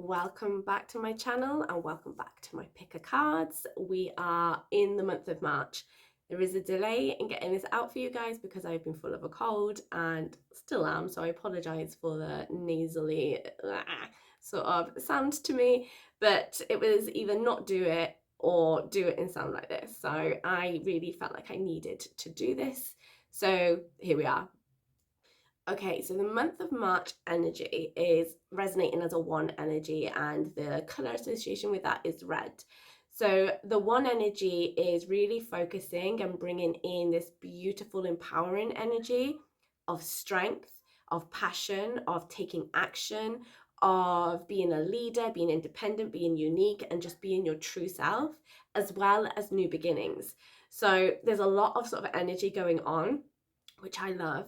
welcome back to my channel and welcome back to my pick a cards. We are in the month of March. There is a delay in getting this out for you guys because I've been full of a cold and still am, so I apologize for the nasally sort of sound to me, but it was either not do it or do it and sound like this. So I really felt like I needed to do this. So here we are. Okay, so the month of March energy is resonating as a one energy, and the color association with that is red. So the one energy is really focusing and bringing in this beautiful, empowering energy of strength, of passion, of taking action, of being a leader, being independent, being unique, and just being your true self, as well as new beginnings. So there's a lot of sort of energy going on, which I love.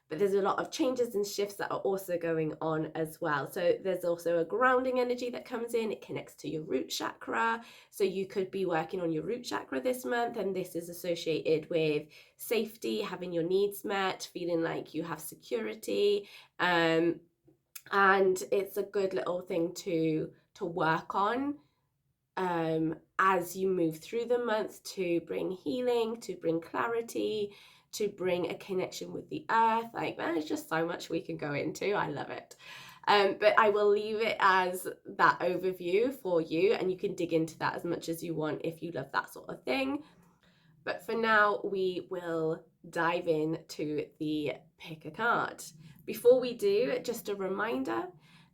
But there's a lot of changes and shifts that are also going on as well. So there's also a grounding energy that comes in. It connects to your root chakra. So you could be working on your root chakra this month, and this is associated with safety, having your needs met, feeling like you have security. And it's a good little thing to work on as you move through the month, to bring healing, to bring clarity, to bring a connection with the earth. Like, there's just so much we can go into. I love it. But I will leave it as that overview for you, and you can dig into that as much as you want if you love that sort of thing. But for now, we will dive into the pick a card. Before we do, just a reminder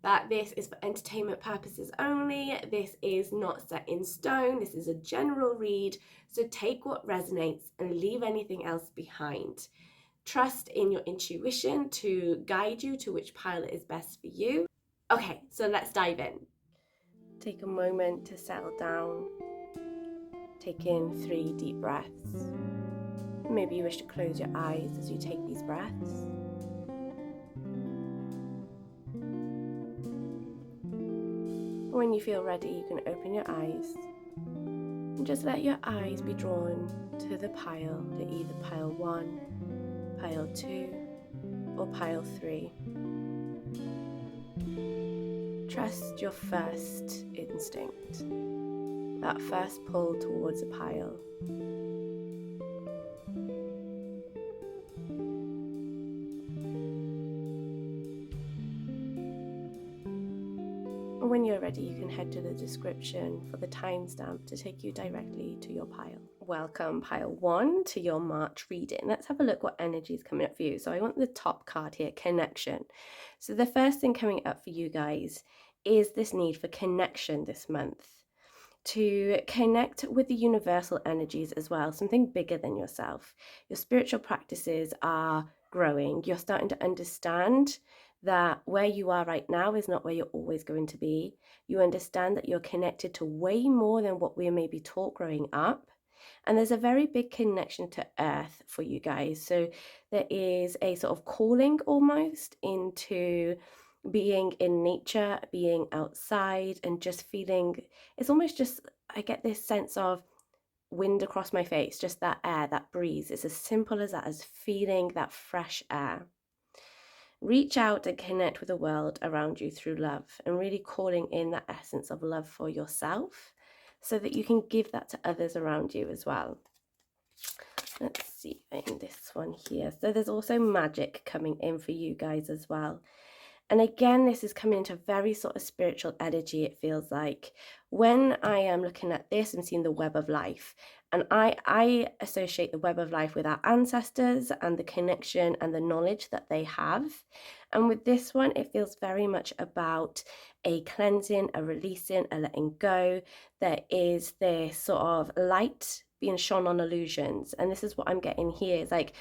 that this is for entertainment purposes only. This is not set in stone. This is a general read. So take what resonates and leave anything else behind. Trust in your intuition to guide you to which pile is best for you. Okay, so let's dive in. Take a moment to settle down. Take in 3 deep breaths. Maybe you wish to close your eyes as you take these breaths. When you feel ready, you can open your eyes and just let your eyes be drawn to the pile, to either pile 1, pile 2, or pile 3. Trust your first instinct, that first pull towards a pile. When you're ready, you can head to the description for the timestamp to take you directly to your pile. Welcome, pile 1, to your March reading. Let's have a look what energy is coming up for you. So I want the top card here, connection. So the first thing coming up for you guys is this need for connection this month. To connect with the universal energies as well, something bigger than yourself. Your spiritual practices are growing. You're starting to understand that where you are right now is not where you're always going to be. You understand that you're connected to way more than what we maybe taught growing up. And there's a very big connection to earth for you guys. So there is a sort of calling almost into being in nature, being outside, and just feeling, it's almost just, I get this sense of wind across my face, just that air, that breeze. It's as simple as that, as feeling that fresh air. Reach out and connect with the world around you through love, and really calling in that essence of love for yourself so that you can give that to others around you as well. Let's see in this one here. So there's also magic coming in for you guys as well. And again, this is coming into very sort of spiritual energy, it feels like. When I am looking at this, I'm seeing the web of life. And I associate the web of life with our ancestors and the connection and the knowledge that they have. And with this one, it feels very much about a cleansing, a releasing, a letting go. There is this sort of light being shone on illusions. And this is what I'm getting here. It's like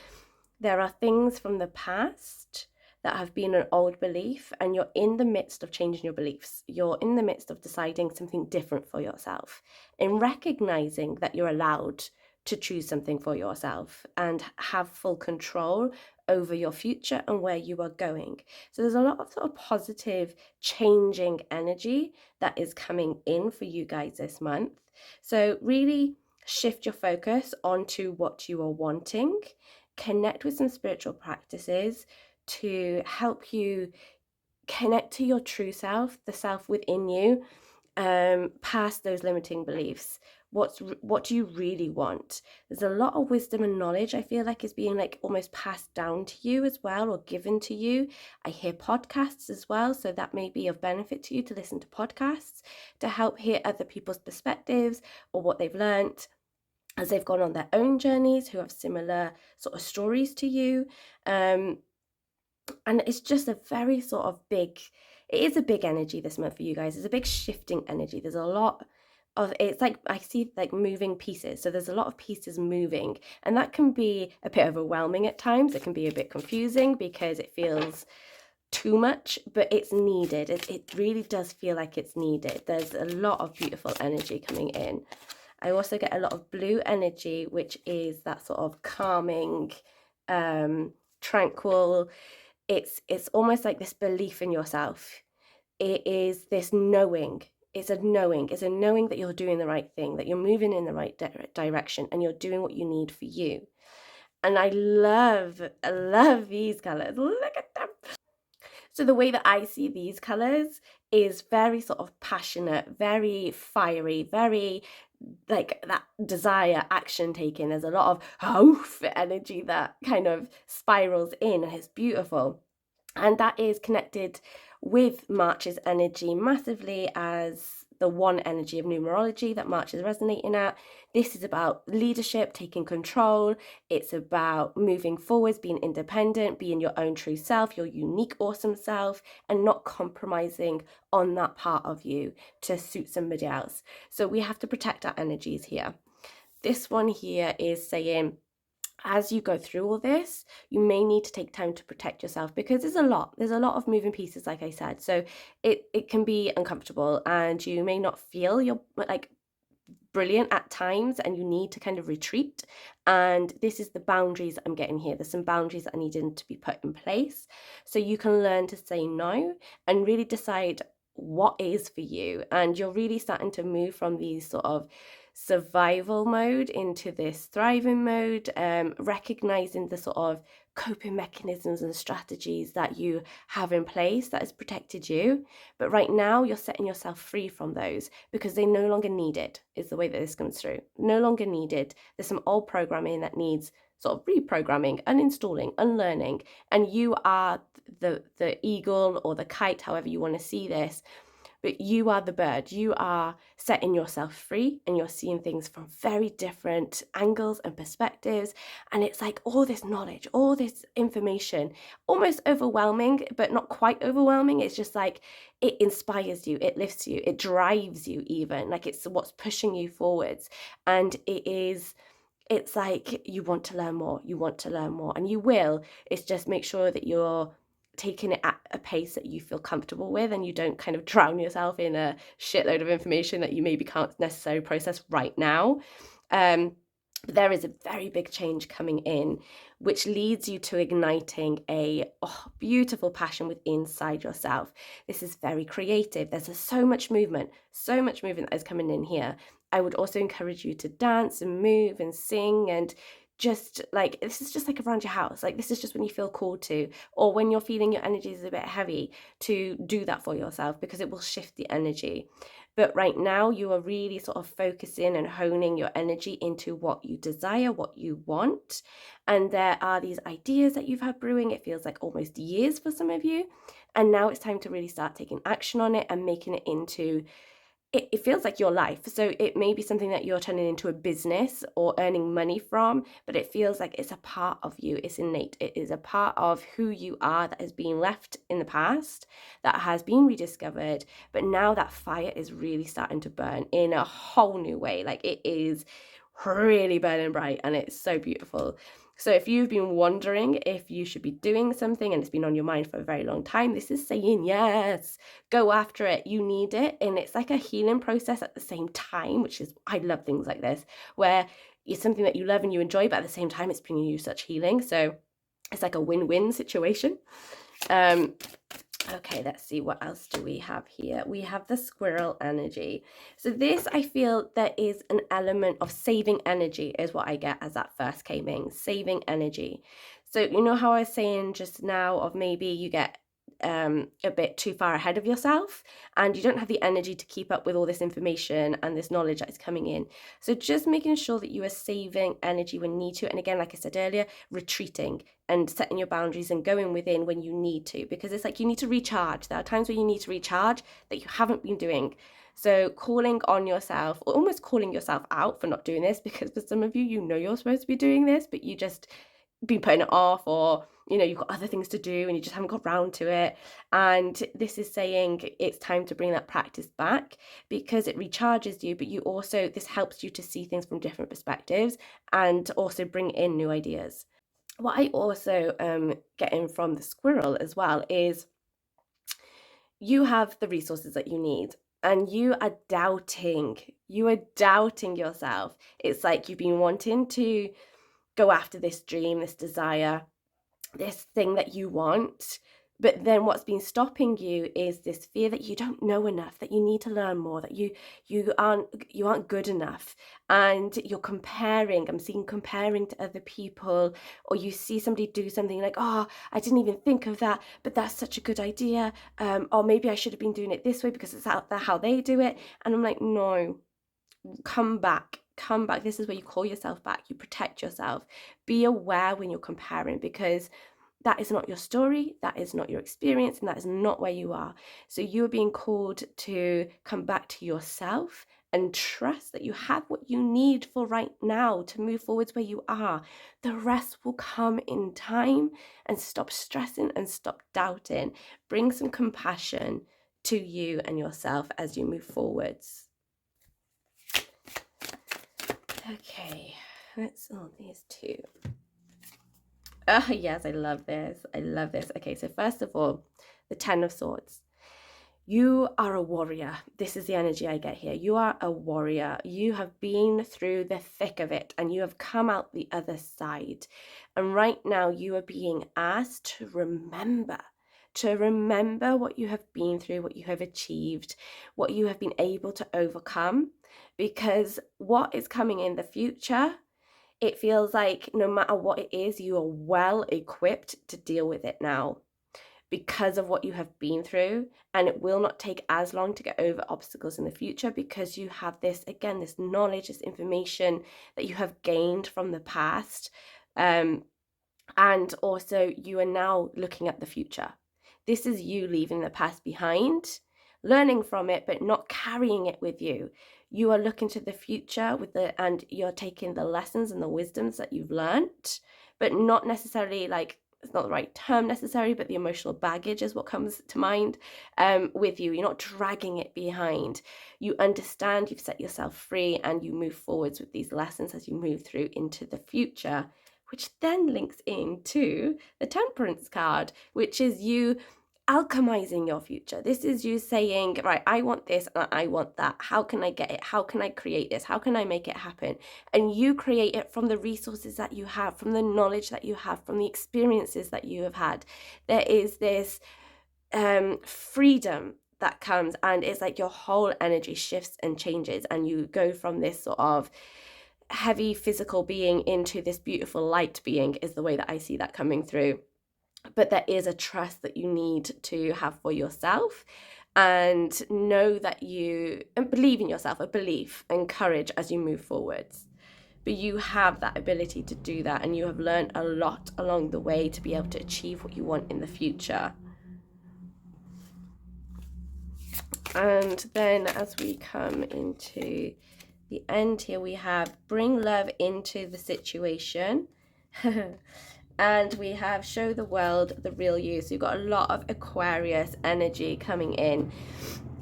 there are things from the past that have been an old belief, and you're in the midst of changing your beliefs. You're in the midst of deciding something different for yourself, and recognizing that you're allowed to choose something for yourself and have full control over your future and where you are going. So there's a lot of sort of positive changing energy that is coming in for you guys this month. So really shift your focus onto what you are wanting, connect with some spiritual practices to help you connect to your true self, the self within you, past those limiting beliefs. What do you really want? There's a lot of wisdom and knowledge I feel like is being like almost passed down to you as well, or given to you. I hear podcasts as well, so that may be of benefit to you to listen to podcasts to help hear other people's perspectives or what they've learnt as they've gone on their own journeys, who have similar sort of stories to you. And it's just a very sort of big, it is a big energy this month for you guys. It's a big shifting energy. There's a lot of, it's like I see like moving pieces. So there's a lot of pieces moving, and that can be a bit overwhelming at times. It can be a bit confusing because it feels too much, but it's needed. It really does feel like it's needed. There's a lot of beautiful energy coming in. I also get a lot of blue energy, which is that sort of calming, tranquil. It's almost like this belief in yourself. It is this knowing. It's a knowing that you're doing the right thing, that you're moving in the right direction, and you're doing what you need for you. And I love these colors. Look at them. So the way that I see these colors is very sort of passionate, very fiery, very like that desire, action taking. There's a lot of oof energy that kind of spirals in, and it's beautiful. And that is connected with March's energy massively as the one energy of numerology that March is resonating at. This is about leadership, taking control. It's about moving forwards, being independent, being your own true self, your unique, awesome self, and not compromising on that part of you to suit somebody else. So we have to protect our energies here. This one here is saying, as you go through all this, you may need to take time to protect yourself, because there's a lot of moving pieces, like I said. So it can be uncomfortable, and you may not feel you're like brilliant at times, and you need to kind of retreat. And this is the boundaries I'm getting here. There's some boundaries that are needing to be put in place so you can learn to say no and really decide what is for you. And you're really starting to move from these sort of survival mode into this thriving mode, recognizing the sort of coping mechanisms and strategies that you have in place that has protected you. But right now you're setting yourself free from those because they no longer needed, is the way that this comes through. No longer needed. There's some old programming that needs sort of reprogramming, uninstalling, unlearning. And you are the eagle or the kite, however you want to see this. But you are the bird. You are setting yourself free, and you're seeing things from very different angles and perspectives. And it's like all this knowledge, all this information, almost overwhelming, but not quite overwhelming. It's just like it inspires you, it lifts you, it drives you even. Like it's what's pushing you forwards. And it's like you want to learn more, and you will. It's just make sure that you're taking it at a pace that you feel comfortable with, and you don't kind of drown yourself in a shitload of information that you maybe can't necessarily process right now. But there is a very big change coming in, which leads you to igniting a beautiful passion within inside yourself. This is very creative. There's so much movement that is coming in here. I would also encourage you to dance and move and sing, and just like, this is just like around your house. Like this is just when you feel called to, or when you're feeling your energy is a bit heavy, to do that for yourself, because it will shift the energy. But right now you are really sort of focusing and honing your energy into what you desire, what you want. And there are these ideas that you've had brewing. It feels like almost years for some of you. And now it's time to really start taking action on it and making it into, it feels like your life. So it may be something that you're turning into a business or earning money from, but it feels like it's a part of you. It's innate. It is a part of who you are that has been left in the past, that has been rediscovered. But now that fire is really starting to burn in a whole new way. Like it is really burning bright, and it's so beautiful. So if you've been wondering if you should be doing something and it's been on your mind for a very long time, this is saying yes, go after it. You need it. And it's like a healing process at the same time, which is, I love things like this, where it's something that you love and you enjoy, but at the same time, it's bringing you such healing. So it's like a win-win situation. Okay, let's see, what else do we have here? We have the squirrel energy. So this, I feel there is an element of saving energy is what I get as that first came in, saving energy. So you know how I was saying just now of maybe you get a bit too far ahead of yourself, and you don't have the energy to keep up with all this information and this knowledge that is coming in. So just making sure that you are saving energy when you need to. And again, like I said earlier, retreating and setting your boundaries and going within when you need to, because it's like you need to recharge. There are times where you need to recharge that you haven't been doing. So calling on yourself, or almost calling yourself out for not doing this, because for some of you, you know you're supposed to be doing this, but you just been putting it off, or you've got other things to do and you just haven't got round to it. And this is saying it's time to bring that practice back, because it recharges you, but this helps you to see things from different perspectives and also bring in new ideas. What I also get in from the squirrel as well is you have the resources that you need, and you are doubting yourself. It's like you've been wanting to go after this dream, this desire, this thing that you want, but then what's been stopping you is this fear that you don't know enough, that you need to learn more, that you aren't good enough, and you're comparing. I'm seeing comparing to other people, or you see somebody do something like, oh, I didn't even think of that, but that's such a good idea, or maybe I should have been doing it this way because it's out there how they do it. And I'm like, no, come back. This is where you call yourself back. You protect yourself. Be aware when you're comparing, because that is not your story, that is not your experience, and that is not where you are. So you are being called to come back to yourself and trust that you have what you need for right now to move forwards where you are. The rest will come in time, and stop stressing and stop doubting. Bring some compassion to you and yourself as you move forwards. Okay, these two. Oh, yes, I love this. Okay, so first of all, the Ten of Swords. You are a warrior. This is the energy I get here. You are a warrior. You have been through the thick of it, and you have come out the other side. And right now you are being asked to remember what you have been through, what you have achieved, what you have been able to overcome, because what is coming in the future, it feels like no matter what it is, you are well equipped to deal with it now because of what you have been through. And it will not take as long to get over obstacles in the future, because you have this knowledge, this information that you have gained from the past. And also you are now looking at the future. This is you leaving the past behind, learning from it, but not carrying it with you. You are looking to the future and you're taking the lessons and the wisdoms that you've learned, but not necessarily it's not the right term necessarily, but the emotional baggage is what comes to mind with you. You're not dragging it behind. You understand, you've set yourself free, and you move forwards with these lessons as you move through into the future, which then links into the Temperance card, which is you alchemizing your future. This is you saying, right, I want this and I want that. How can I get it? How can I create this? How can I make it happen? And you create it from the resources that you have, from the knowledge that you have, from the experiences that you have had. There is this freedom that comes, and it's like your whole energy shifts and changes, and you go from this sort of heavy physical being into this beautiful light being, is the way that I see that coming through. But there is a trust that you need to have for yourself, and know that and believe in yourself, a belief and courage as you move forwards. But you have that ability to do that, and you have learned a lot along the way to be able to achieve what you want in the future. And then as we come into the end here, we have bring love into the situation. And we have show the world the real you. So you've got a lot of Aquarius energy coming in.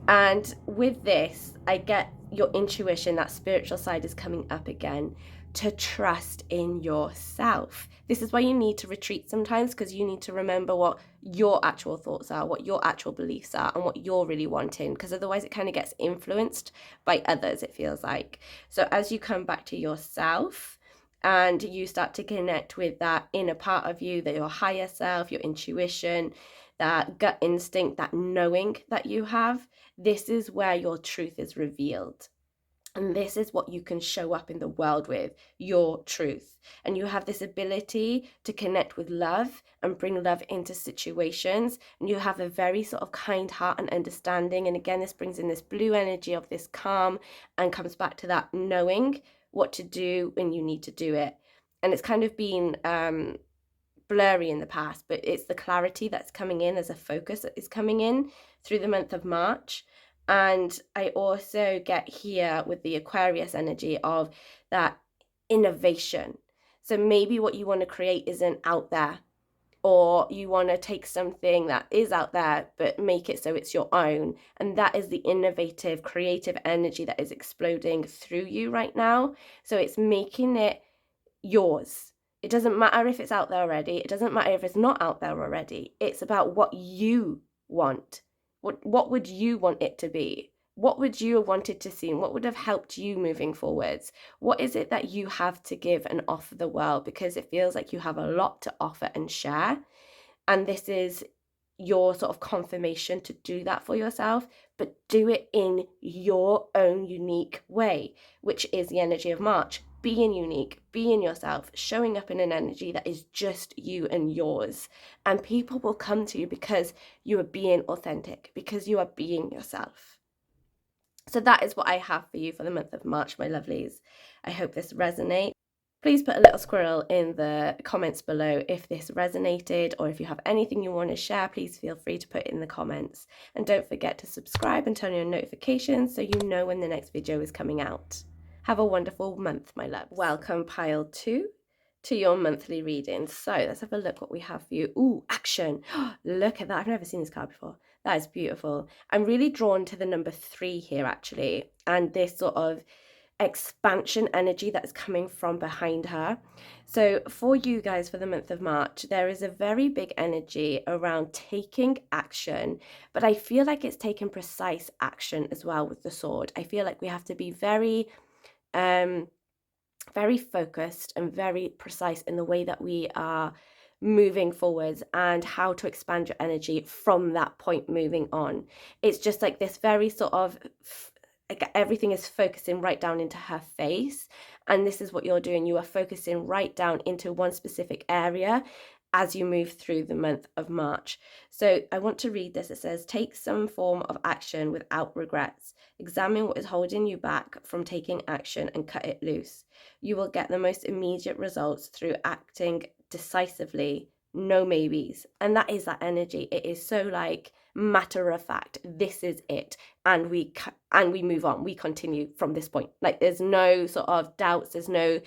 And with this, I get your intuition, that spiritual side is coming up again, to trust in yourself. This is why you need to retreat sometimes, because you need to remember what your actual thoughts are, what your actual beliefs are, and what you're really wanting, because otherwise it kind of gets influenced by others, it feels like. So as you come back to yourself, and you start to connect with that inner part of you, that your higher self, your intuition, that gut instinct, that knowing that you have, this is where your truth is revealed. And this is what you can show up in the world with, your truth. And you have this ability to connect with love and bring love into situations. And you have a very sort of kind heart and understanding. And again, this brings in this blue energy of this calm and comes back to that knowing what to do when you need to do it. And it's kind of been blurry in the past, but it's the clarity that's coming in as a focus that is coming in through the month of March. And I also get here with the Aquarius energy of that innovation. So maybe what you want to create isn't out there, or you want to take something that is out there but make it so it's your own. And that is the innovative, creative energy that is exploding through you right now. So it's making it yours. It doesn't matter if it's out there already. It doesn't matter if it's not out there already. It's about what you want. What would you want it to be? What would you have wanted to see? And what would have helped you moving forwards? What is it that you have to give and offer the world? Because it feels like you have a lot to offer and share. And this is your sort of confirmation to do that for yourself, but do it in your own unique way, which is the energy of March. Being unique, being yourself, showing up in an energy that is just you and yours. And people will come to you because you are being authentic, because you are being yourself. So that is what I have for you for the month of March, my lovelies. I hope this resonates. Please put a little squirrel in the comments below if this resonated, or if you have anything you want to share, please feel free to put it in the comments. And don't forget to subscribe and turn on your notifications so you know when the next video is coming out. Have a wonderful month, my love. Welcome, pile 2, to your monthly reading. So let's have a look what we have for you. Ooh, action. Look at that. I've never seen this card before. That is beautiful. I'm really drawn to the number 3 here, actually, and this sort of expansion energy that's coming from behind her. So for you guys, for the month of March, there is a very big energy around taking action, but I feel like it's taking precise action as well with the sword. I feel like we have to be very focused and very precise in the way that we are moving forwards and how to expand your energy from that point moving on. It's just like this very sort of like everything is focusing right down into her face, and this is what you're doing. You are focusing right down into one specific area as you move through the month of March. So I want to read this. It says, take some form of action without regrets. Examine what is holding you back from taking action and cut it loose. You will get the most immediate results through acting decisively, no maybes. And that is that energy. It is so like matter of fact, this is it, and we move on, we continue from this point. Like there's no sort of doubts, there's no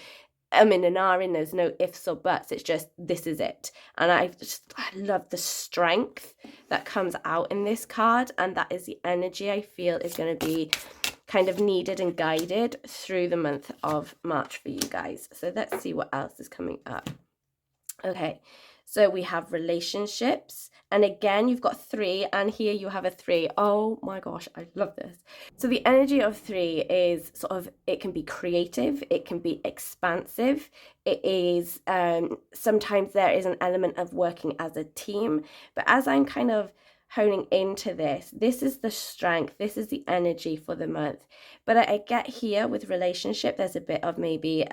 in and in, there's no ifs or buts. It's just this is it. And I love the strength that comes out in this card, and that is the energy I feel is going to be kind of needed and guided through the month of March for you guys. So let's see what else is coming up. Okay, so we have relationships, and again you've got 3, and here you have a 3. Oh my gosh, I love this. So the energy of 3 is sort of, it can be creative, it can be expansive, it is sometimes there is an element of working as a team. But as I'm kind of honing into this is the strength, this is the energy for the month. But I get here with relationship, there's a bit of maybe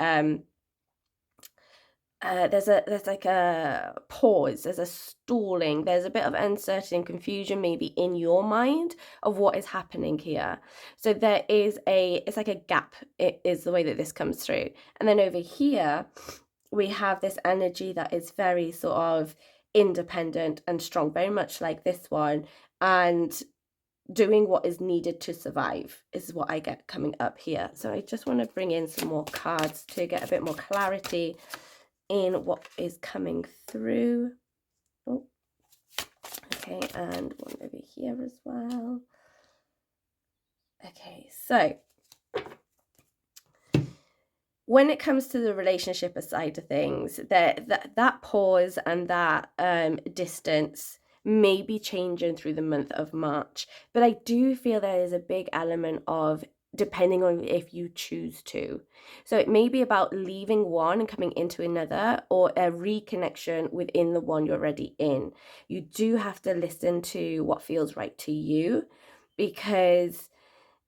there's like a pause, there's a stalling, there's a bit of uncertainty and confusion maybe in your mind of what is happening here. So there is it's like a gap, it is the way that this comes through. And then over here we have this energy that is very sort of independent and strong, very much like this one, and doing what is needed to survive is what I get coming up here. So I just want to bring in some more cards to get a bit more clarity in what is coming through. Oh, okay, and one over here as well. Okay, so when it comes to the relationship side of things, that pause and that distance may be changing through the month of March, but I do feel there is a big element of depending on if you choose to. So it may be about leaving one and coming into another, or a reconnection within the one you're already in. You do have to listen to what feels right to you, because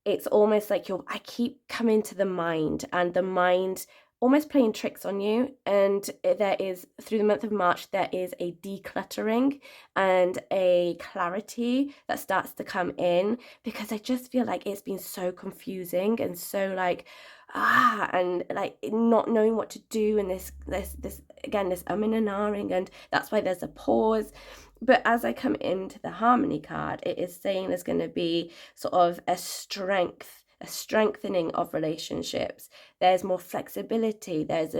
it's almost like I keep coming to the mind, and the mind almost playing tricks on you. And there is, through the month of March, there is a decluttering and a clarity that starts to come in, because I just feel like it's been so confusing and so like, and like not knowing what to do, and this again, this umming and ahhing, and that's why there's a pause. But as I come into the Harmony card, it is saying there's going to be sort of a strengthening of relationships. There's more flexibility. There's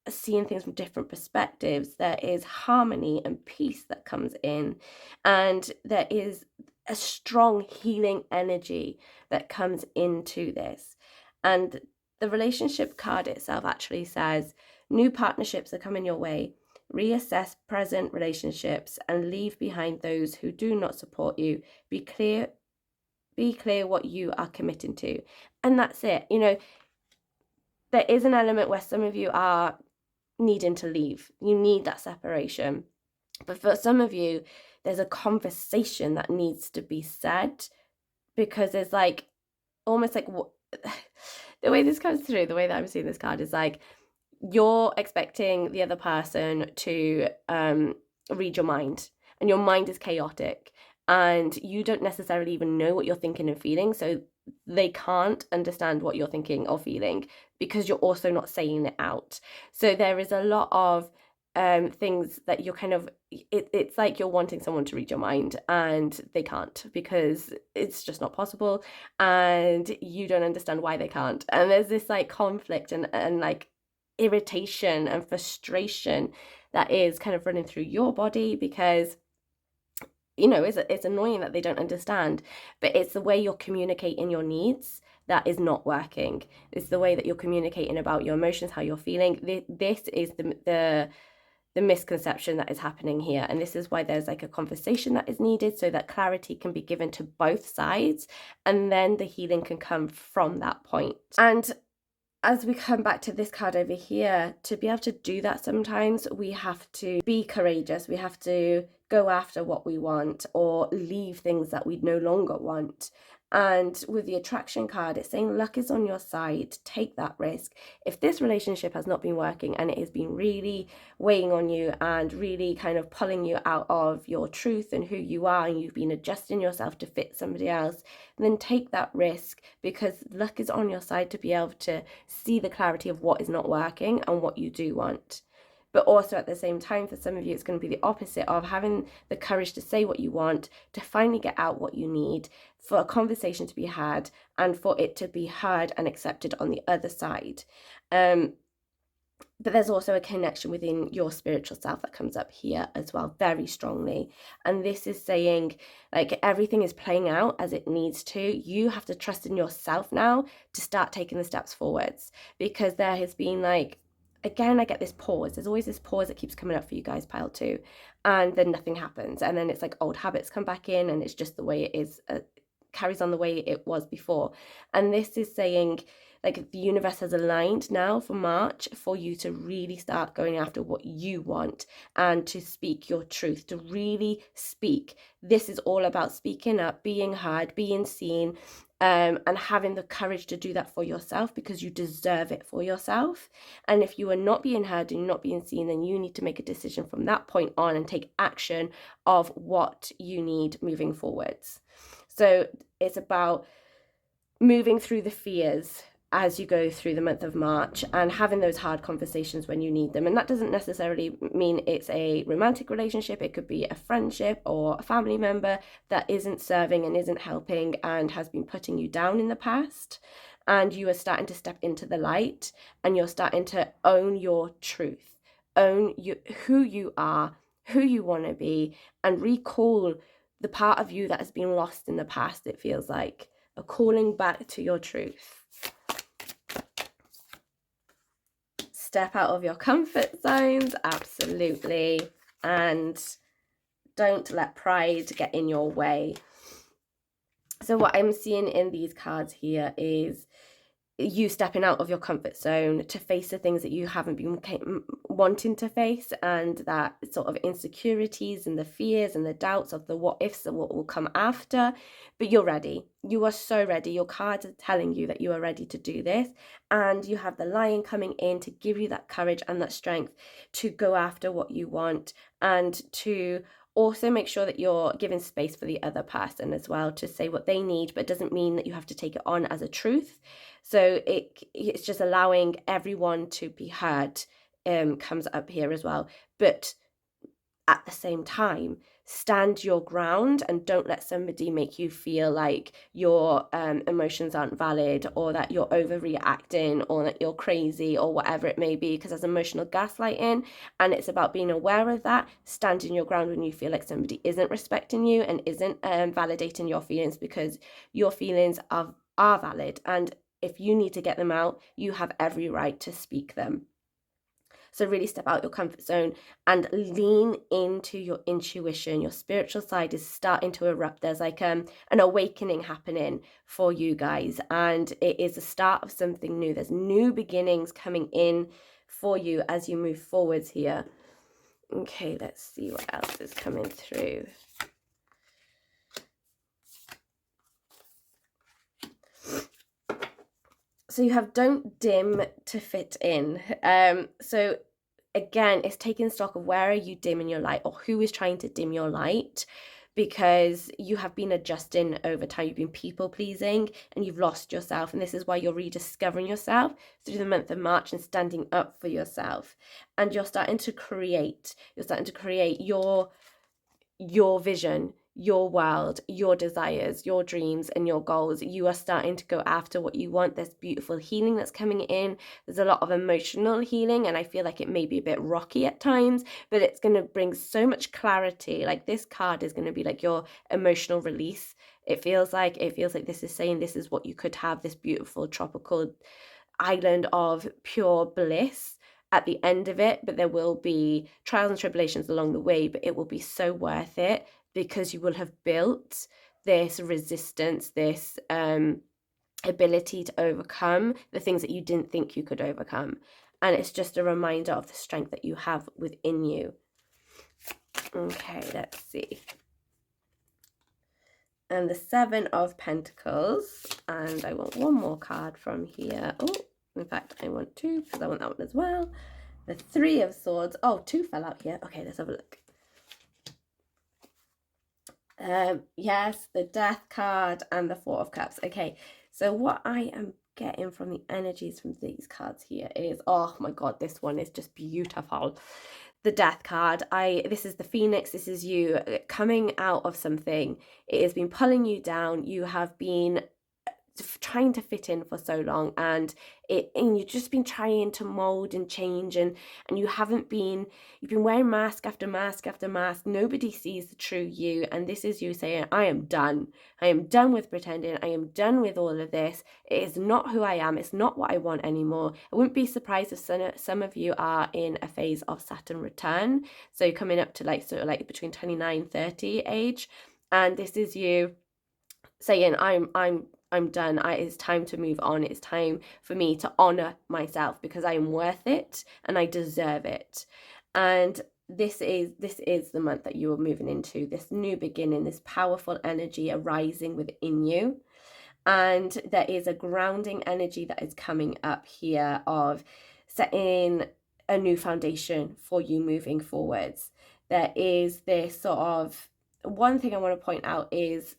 seeing things from different perspectives. There is harmony and peace that comes in, and there is a strong healing energy that comes into this. And the relationship card itself actually says new partnerships are coming your way. Reassess present relationships and leave behind those who do not support you. Be clear what you are committing to. And that's it. You know, there is an element where some of you are needing to leave. You need that separation. But for some of you, there's a conversation that needs to be said, because there's like, almost like, the way this comes through, the way that I'm seeing this card is like, you're expecting the other person to read your mind, and your mind is chaotic, and you don't necessarily even know what you're thinking and feeling, so they can't understand what you're thinking or feeling, because you're also not saying it out. So there is a lot of things that you're kind of, it's like you're wanting someone to read your mind and they can't, because it's just not possible, and you don't understand why they can't. And there's this like conflict and like irritation and frustration that is kind of running through your body, because you know, it's annoying that they don't understand, but it's the way you're communicating your needs that is not working. It's the way that you're communicating about your emotions, how you're feeling. This is the misconception that is happening here, and this is why there's like a conversation that is needed, so that clarity can be given to both sides, and then the healing can come from that point. And as we come back to this card over here, to be able to do that, sometimes we have to be courageous. We have to go after what we want, or leave things that we no longer want. And with the attraction card, it's saying luck is on your side. Take that risk. If this relationship has not been working and it has been really weighing on you and really kind of pulling you out of your truth and who you are, and you've been adjusting yourself to fit somebody else, then take that risk, because luck is on your side to be able to see the clarity of what is not working and what you do want. But also at the same time, for some of you, it's going to be the opposite of having the courage to say what you want, to finally get out what you need, for a conversation to be had, and for it to be heard and accepted on the other side. But there's also a connection within your spiritual self that comes up here as well, very strongly. And this is saying, like, everything is playing out as it needs to. You have to trust in yourself now to start taking the steps forwards, because there has been like, again, I get this pause. There's always this pause that keeps coming up for you guys, pile 2. And then nothing happens. And then it's like old habits come back in, and it's just the way it is, carries on the way it was before. And this is saying, like, the universe has aligned now for March for you to really start going after what you want, and to speak your truth, to really speak. This is all about speaking up, being heard, being seen, and having the courage to do that for yourself, because you deserve it for yourself. And if you are not being heard and not being seen, then you need to make a decision from that point on and take action of what you need moving forwards. So it's about moving through the fears as you go through the month of March, and having those hard conversations when you need them. And that doesn't necessarily mean it's a romantic relationship. It could be a friendship or a family member that isn't serving and isn't helping and has been putting you down in the past. And you are starting to step into the light, and you're starting to own your truth, own who you are, who you want to be, and recall the part of you that has been lost in the past. It feels like a calling back to your truth. Step out of your comfort zones, absolutely, and don't let pride get in your way. So what I'm seeing in these cards here is you stepping out of your comfort zone to face the things that you haven't been wanting to face, and that sort of insecurities and the fears and the doubts of the what ifs and what will come after. But you're ready. You are so ready. Your cards are telling you that you are ready to do this, and you have the Lion coming in to give you that courage and that strength to go after what you want, and to also make sure that you're giving space for the other person as well to say what they need, but it doesn't mean that you have to take it on as a truth. So it's just allowing everyone to be heard, comes up here as well. But at the same time, stand your ground and don't let somebody make you feel like your emotions aren't valid, or that you're overreacting, or that you're crazy, or whatever it may be, because there's emotional gaslighting, and it's about being aware of that, standing your ground when you feel like somebody isn't respecting you and isn't validating your feelings, because your feelings are valid, and if you need to get them out, you have every right to speak them. So really step out your comfort zone and lean into your intuition. Your spiritual side is starting to erupt. There's like an awakening happening for you guys, and it is the start of something new. There's new beginnings coming in for you as you move forwards here. Okay, let's see what else is coming through. So you have don't dim to fit in. So again, it's taking stock of where are you dimming your light, or who is trying to dim your light, because you have been adjusting over time. You've been people pleasing and you've lost yourself. And this is why you're rediscovering yourself through the month of March and standing up for yourself. And you're starting to create your vision, your world, your desires, your dreams, and your goals. You are starting to go after what you want. There's beautiful healing that's coming in. There's a lot of emotional healing, and I feel like it may be a bit rocky at times, but it's going to bring so much clarity. Like this card is going to be like your emotional release. It feels like this is saying this is what you could have, this beautiful tropical island of pure bliss at the end of it, but there will be trials and tribulations along the way, but it will be so worth it, because you will have built this resistance, this ability to overcome the things that you didn't think you could overcome. And it's just a reminder of the strength that you have within you. Okay, let's see. And the 7 of Pentacles, and I want one more card from here. Oh, in fact, I want 2 because I want that one as well. The 3 of Swords. Oh, 2 fell out here. Okay, let's have a look. Yes, the Death card and the 4 of Cups. Okay, so what I am getting from the energies from these cards here is, oh my god, this one is just beautiful. The Death card. This is the Phoenix. This is you coming out of something. It has been pulling you down. You have been trying to fit in for so long, and you've just been trying to mold and change, and you've been wearing mask after mask after mask. Nobody sees the true you, and this is you saying, I am done with pretending. I am done with all of this. It is not who I am. It's not what I want anymore. I wouldn't be surprised if some of you are in a phase of Saturn return, so coming up to like sort of like between 29-30 age, and this is you saying, I'm done. It's time to move on. It's time for me to honor myself, because I am worth it and I deserve it. And this is the month that you are moving into, this new beginning, this powerful energy arising within you. And there is a grounding energy that is coming up here of setting a new foundation for you moving forwards. There is this sort of, one thing I want to point out is,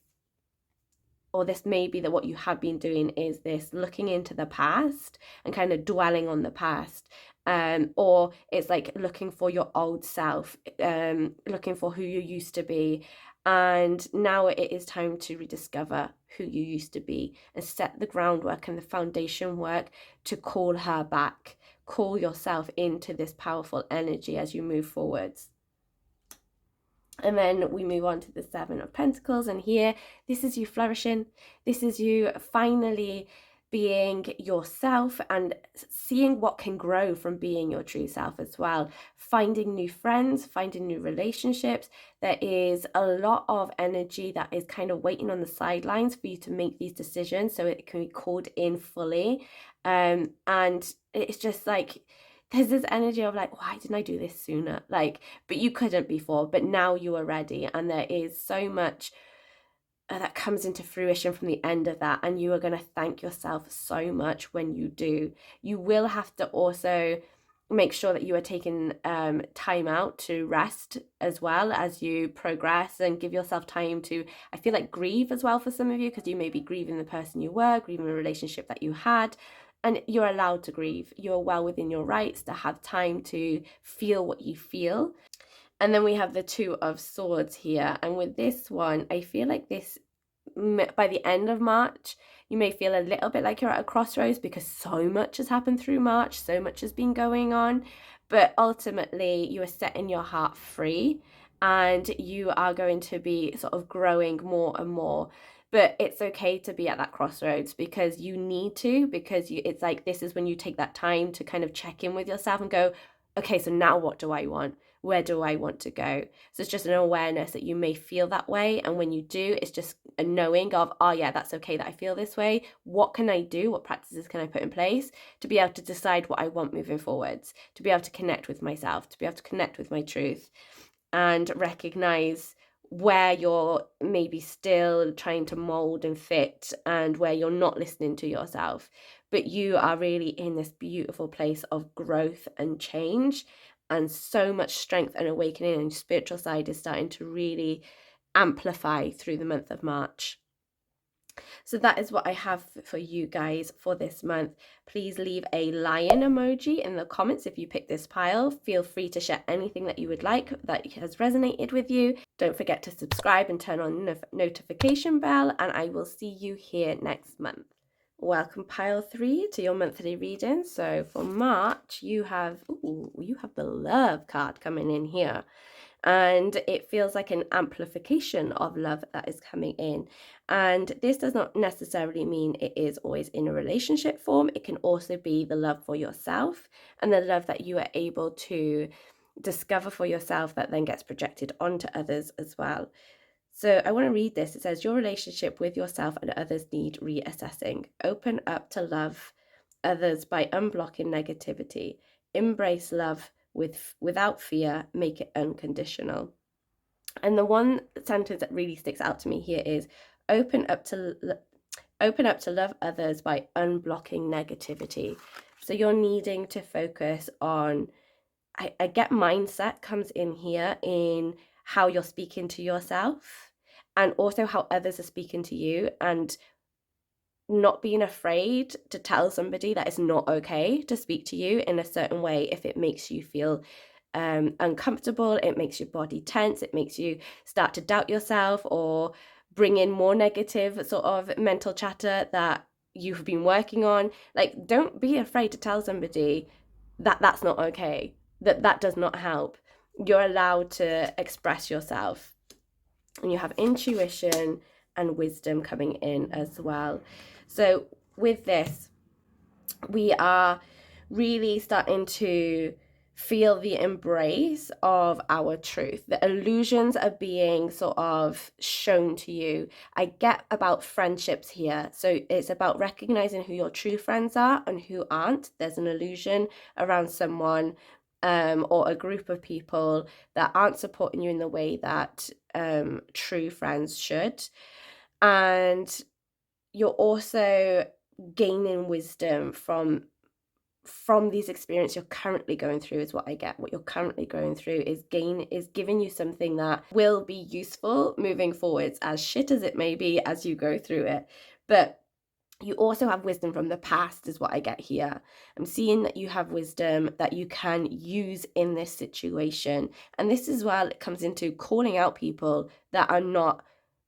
or this may be that what you have been doing is this looking into the past and kind of dwelling on the past, or it's like looking for your old self, looking for who you used to be, and now it is time to rediscover who you used to be and set the groundwork and the foundation work to call her back, call yourself into this powerful energy as you move forwards. And then we move on to the 7 of Pentacles, and here, this is you flourishing. This is you finally being yourself and seeing what can grow from being your true self as well. Finding new friends, finding new relationships. There is a lot of energy that is kind of waiting on the sidelines for you to make these decisions so it can be called in fully. And it's just like, there's this energy of like, why didn't I do this sooner? Like, but you couldn't before, but now you are ready. And there is so much that comes into fruition from the end of that, and you are going to thank yourself so much when you do. You will have to also make sure that you are taking time out to rest as well as you progress, and give yourself time to, I feel like, grieve as well for some of you, because you may be grieving the person you were, grieving the relationship that you had, and you're allowed to grieve. You're well within your rights to have time to feel what you feel. And then we have the Two of Swords here. And with this one, I feel like this, by the end of March, you may feel a little bit like you're at a crossroads because so much has happened through March, so much has been going on. But ultimately, you are setting your heart free and you are going to be sort of growing more and more. But it's okay to be at that crossroads because you need to, because it's like, this is when you take that time to kind of check in with yourself and go, okay, so now what do I want? Where do I want to go? So it's just an awareness that you may feel that way. And when you do, it's just a knowing of, oh yeah, that's okay that I feel this way. What can I do? What practices can I put in place to be able to decide what I want moving forwards, to be able to connect with myself, to be able to connect with my truth, and recognize where you're maybe still trying to mold and fit and where you're not listening to yourself. But you are really in this beautiful place of growth and change, and so much strength and awakening, and your spiritual side is starting to really amplify through the month of March. So that is what I have for you guys for this month. Please leave a lion emoji in the comments if you pick this pile. Feel free to share anything that you would like that has resonated with you. Don't forget to subscribe and turn on the notification bell, and I will see you here next month. Welcome, pile 3, to your monthly reading. So for March, you have the love card coming in here. And it feels like an amplification of love that is coming in. And this does not necessarily mean it is always in a relationship form. It can also be the love for yourself and the love that you are able to discover for yourself that then gets projected onto others as well. So I want to read this. It says, your relationship with yourself and others need reassessing. Open up to love others by unblocking negativity. Embrace love without fear. Make it unconditional. And the one sentence that really sticks out to me here is, open up to love others by unblocking negativity. So you're needing to focus on, I get mindset comes in here in how you're speaking to yourself and also how others are speaking to you, and not being afraid to tell somebody that it's not okay to speak to you in a certain way if it makes you feel uncomfortable, it makes your body tense, it makes you start to doubt yourself or bring in more negative sort of mental chatter that you've been working on. Like, don't be afraid to tell somebody that that's not okay, that does not help. You're allowed to express yourself. And you have intuition and wisdom coming in as well. So with this, we are really starting to feel the embrace of our truth. The illusions are being sort of shown to you. I get about friendships here. So it's about recognizing who your true friends are and who aren't. There's an illusion around someone or a group of people that aren't supporting you in the way that true friends should. And you're also gaining wisdom from these experiences you're currently going through, is what I get. What you're currently going through is giving you something that will be useful moving forwards, as shit as it may be as you go through it. But you also have wisdom from the past, is what I get here. I'm seeing that you have wisdom that you can use in this situation. And this as well, it comes into calling out people that are not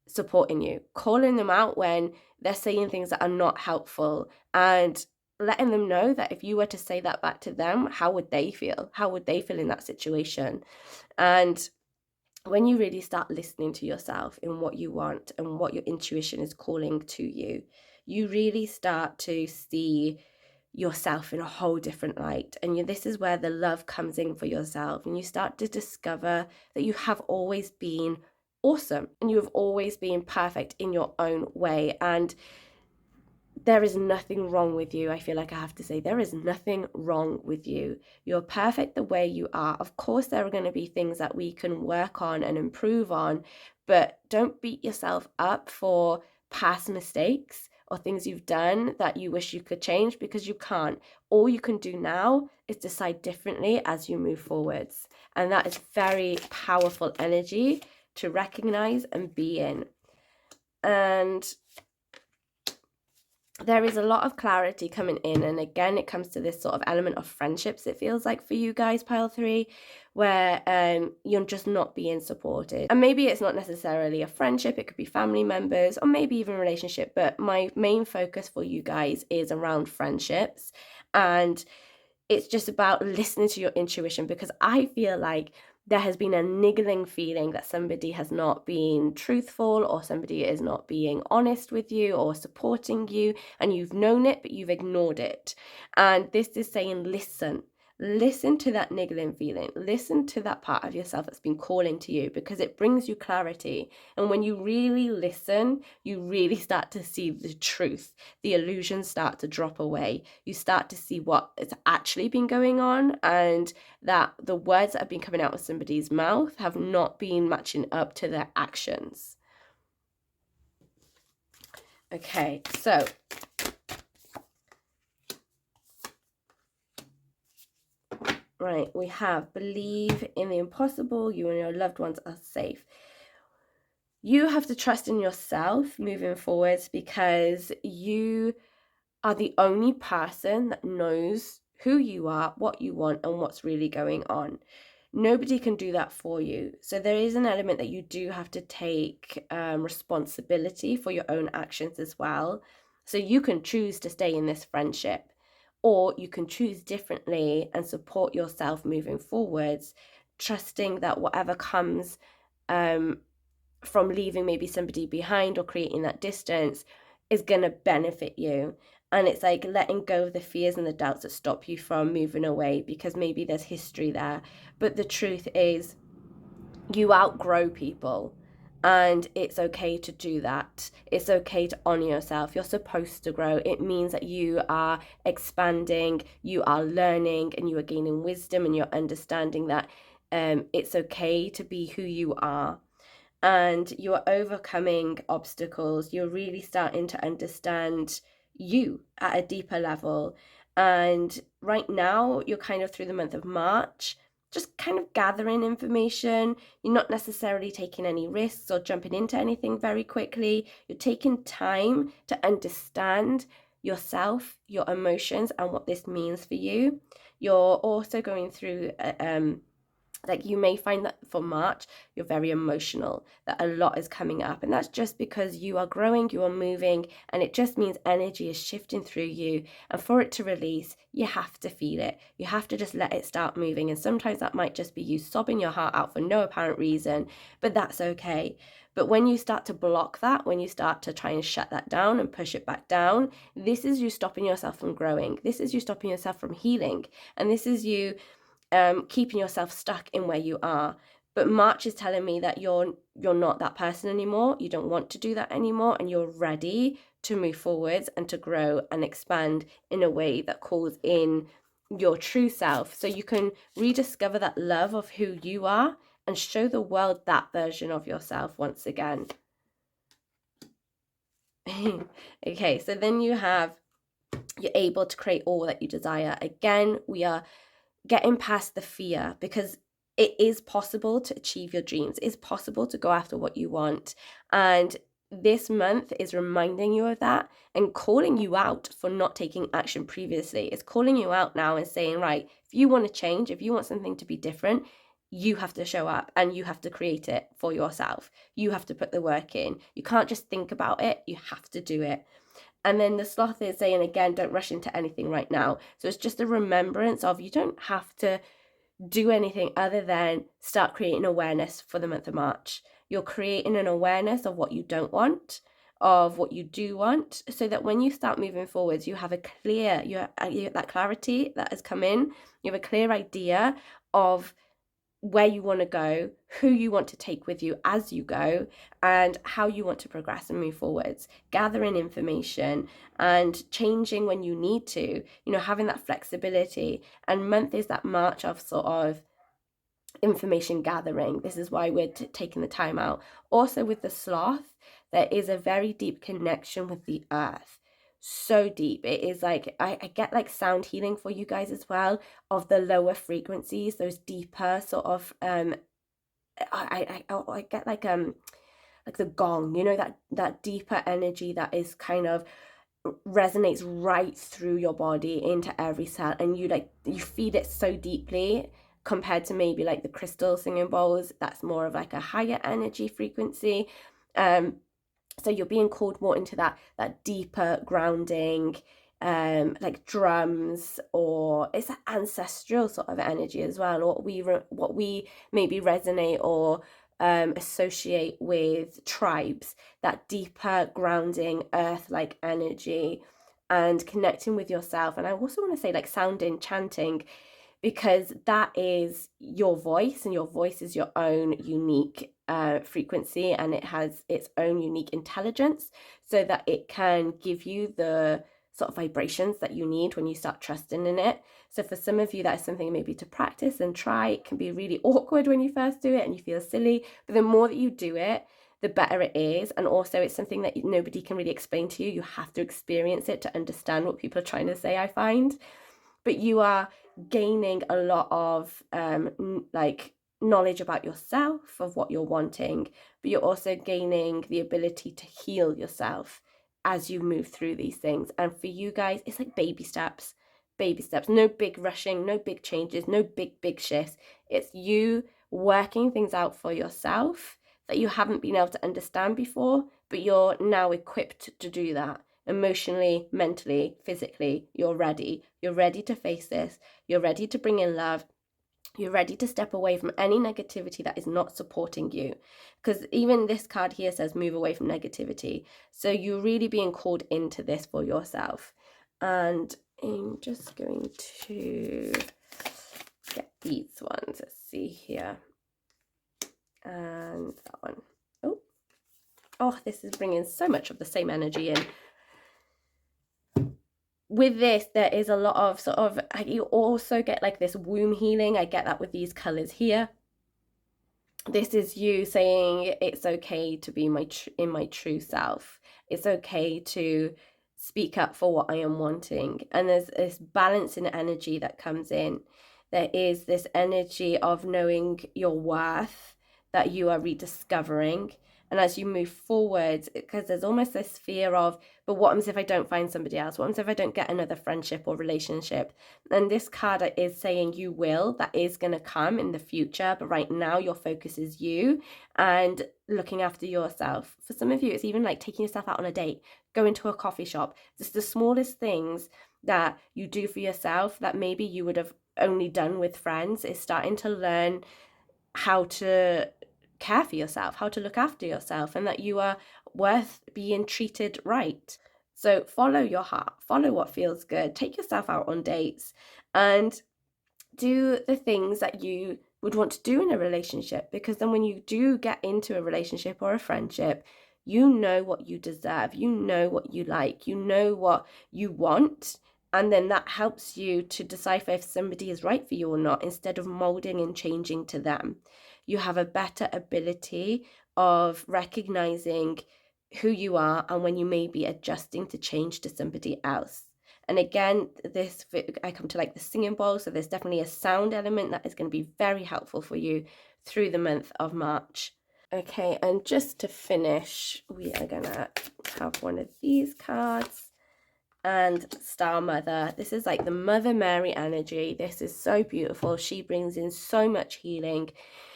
supporting you, calling them out when they're saying things that are not helpful, and letting them know that if you were to say that back to them, how would they feel? How would they feel in that situation? And when you really start listening to yourself in what you want and what your intuition is calling to you, you really start to see yourself in a whole different light. And this is where the love comes in for yourself. And you start to discover that you have always been awesome and you have always been perfect in your own way. And there is nothing wrong with you. I feel like I have to say, there is nothing wrong with you. You're perfect the way you are. Of course, there are going to be things that we can work on and improve on, but don't beat yourself up for past mistakes or things you've done that you wish you could change, because you can't. All you can do now is decide differently as you move forwards. And that is very powerful energy to recognize and be in. And there is a lot of clarity coming in, and again it comes to this sort of element of friendships, it feels like, for you guys, pile 3, where you're just not being supported. And maybe it's not necessarily a friendship, it could be family members or maybe even a relationship, but my main focus for you guys is around friendships. And it's just about listening to your intuition, because I feel like there has been a niggling feeling that somebody has not been truthful, or somebody is not being honest with you or supporting you, and you've known it, but you've ignored it. And this is saying, listen to that niggling feeling. Listen to that part of yourself that's been calling to you, because it brings you clarity. And when you really listen, you really start to see the truth. The illusions start to drop away. You start to see what has actually been going on, and that the words that have been coming out of somebody's mouth have not been matching up to their actions. Okay, so right, we have believe in the impossible. You and your loved ones are safe. You have to trust in yourself moving forwards, because you are the only person that knows who you are, what you want, and what's really going on. Nobody can do that for you. So there is an element that you do have to take responsibility for your own actions as well. So you can choose to stay in this friendship, or you can choose differently and support yourself moving forwards, trusting that whatever comes from leaving maybe somebody behind or creating that distance is going to benefit you. And it's like letting go of the fears and the doubts that stop you from moving away, because maybe there's history there. But the truth is, you outgrow people, and it's okay to do that. It's okay to honor yourself. You're supposed to grow. It means that you are expanding, you are learning, and you are gaining wisdom, and you're understanding that it's okay to be who you are. And you're overcoming obstacles. You're really starting to understand you at a deeper level. And right now, you're kind of through the month of March, just kind of gathering information. You're not necessarily taking any risks or jumping into anything very quickly. You're taking time to understand yourself, your emotions, and what this means for you. You're also going through like, you may find that for March, you're very emotional, that a lot is coming up. And that's just because you are growing, you are moving, and it just means energy is shifting through you. And for it to release, you have to feel it. You have to just let it start moving. And sometimes that might just be you sobbing your heart out for no apparent reason, but that's okay. But when you start to block that, when you start to try and shut that down and push it back down, this is you stopping yourself from growing. This is you stopping yourself from healing. And this is you keeping yourself stuck in where you are. But March is telling me that you're not that person anymore. You don't want to do that anymore, and you're ready to move forwards and to grow and expand in a way that calls in your true self, so you can rediscover that love of who you are and show the world that version of yourself once again. Okay, so then you're able to create all that you desire. Again, we are getting past the fear, because it is possible to achieve your dreams. It's possible to go after what you want. And this month is reminding you of that and calling you out for not taking action previously. It's calling you out now and saying, right, if you want to change, if you want something to be different, you have to show up and you have to create it for yourself. You have to put the work in. You can't just think about it. You have to do it. And then the sloth is saying, again, don't rush into anything right now. So it's just a remembrance of, you don't have to do anything other than start creating awareness for the month of March. You're creating an awareness of what you don't want, of what you do want, so that when you start moving forwards, you have a clear, you that clarity that has come in, you have a clear idea of where you want to go, who you want to take with you as you go, and how you want to progress and move forwards, gathering information and changing when you need to, having that flexibility. And month is that march of sort of information gathering. This is why we're taking the time out. Also with the sloth, there is a very deep connection with the earth. So deep. It is like, I get like sound healing for you guys as well, of the lower frequencies, those deeper sort of I get like the gong, that deeper energy that is kind of resonates right through your body into every cell, and you feed it so deeply, compared to maybe like the crystal singing bowls. That's more of like a higher energy frequency. So you're being called more into that deeper grounding, like drums, or it's an ancestral sort of energy as well, or what we maybe resonate or associate with tribes, that deeper grounding earth-like energy, and connecting with yourself. And I also want to say like sounding, chanting, because that is your voice, and your voice is your own unique frequency, and it has its own unique intelligence, so that it can give you the sort of vibrations that you need when you start trusting in it. So for some of you, that is something maybe to practice and try. It can be really awkward when you first do it and you feel silly, but the more that you do it, the better it is. And also it's something that nobody can really explain to you. You have to experience it to understand what people are trying to say, I find. But you are gaining a lot of like knowledge about yourself, of what you're wanting, but you're also gaining the ability to heal yourself as you move through these things. And for you guys, it's like baby steps, no big rushing, no big changes, no big shifts. It's you working things out for yourself that you haven't been able to understand before, but you're now equipped to do that. Emotionally, mentally, physically, you're ready to face this. You're ready to bring in love. You're ready to step away from any negativity that is not supporting you, because even this card here says move away from negativity. So you're really being called into this for yourself. And I'm just going to get these ones. Let's see here, and that one. Oh, this is bringing so much of the same energy in. With this, there is a lot of sort of, you also get like this womb healing. I get that with these colors here. This is you saying it's okay to be in my true self. It's okay to speak up for what I am wanting. And there's this balance in energy that comes in. There is this energy of knowing your worth that you are rediscovering. And as you move forward, because there's almost this fear of, but what happens if I don't find somebody else? What happens if I don't get another friendship or relationship? And this card is saying you will. That is going to come in the future. But right now, your focus is you and looking after yourself. For some of you, it's even like taking yourself out on a date, going to a coffee shop. Just the smallest things that you do for yourself that maybe you would have only done with friends, is starting to learn how to care for yourself, how to look after yourself, and that you are worth being treated right. So follow your heart, follow what feels good, take yourself out on dates, and do the things that you would want to do in a relationship, because then when you do get into a relationship or a friendship, you know what you deserve, you know what you like, you know what you want, and then that helps you to decipher if somebody is right for you or not, instead of molding and changing to them. You have a better ability of recognizing who you are and when you may be adjusting to change to somebody else. And again, I come to like the singing bowl, so there's definitely a sound element that is going to be very helpful for you through the month of March. Okay, and just to finish, we are going to have one of these cards, and Star Mother. This is like the Mother Mary energy. This is so beautiful. She brings in so much healing.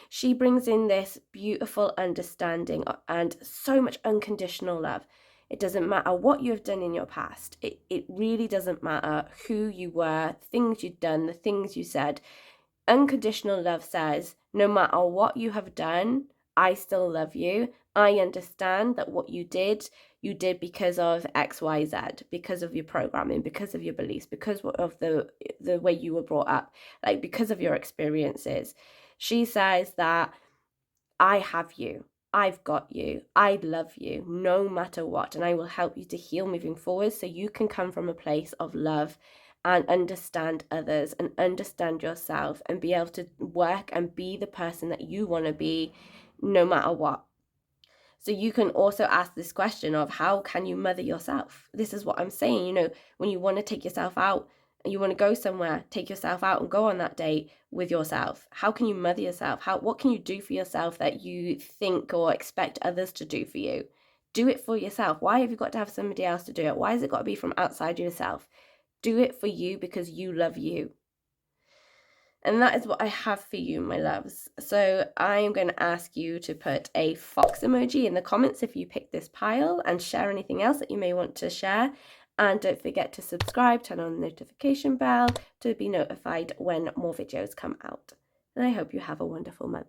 She brings in this beautiful understanding and so much unconditional love. It doesn't matter what you have done in your past. It really doesn't matter who you were, things you've done, the things you said. Unconditional love says, no matter what you have done, I still love you. I understand that what you did you did because of XYZ, because of your programming, because of your beliefs, because of the way you were brought up, like because of your experiences. She says that I have you, I've got you, I love you no matter what, and I will help you to heal moving forward so you can come from a place of love and understand others and understand yourself and be able to work and be the person that you want to be no matter what. So you can also ask this question of how can you mother yourself? This is what I'm saying, you know, when you want to take yourself out and you want to go somewhere, take yourself out and go on that date with yourself. How can you mother yourself? What can you do for yourself that you think or expect others to do for you? Do it for yourself. Why have you got to have somebody else to do it? Why has it got to be from outside yourself? Do it for you because you love you. And that is what I have for you, my loves. So I am going to ask you to put a fox emoji in the comments if you pick this pile, and share anything else that you may want to share. And don't forget to subscribe, turn on the notification bell to be notified when more videos come out. And I hope you have a wonderful month.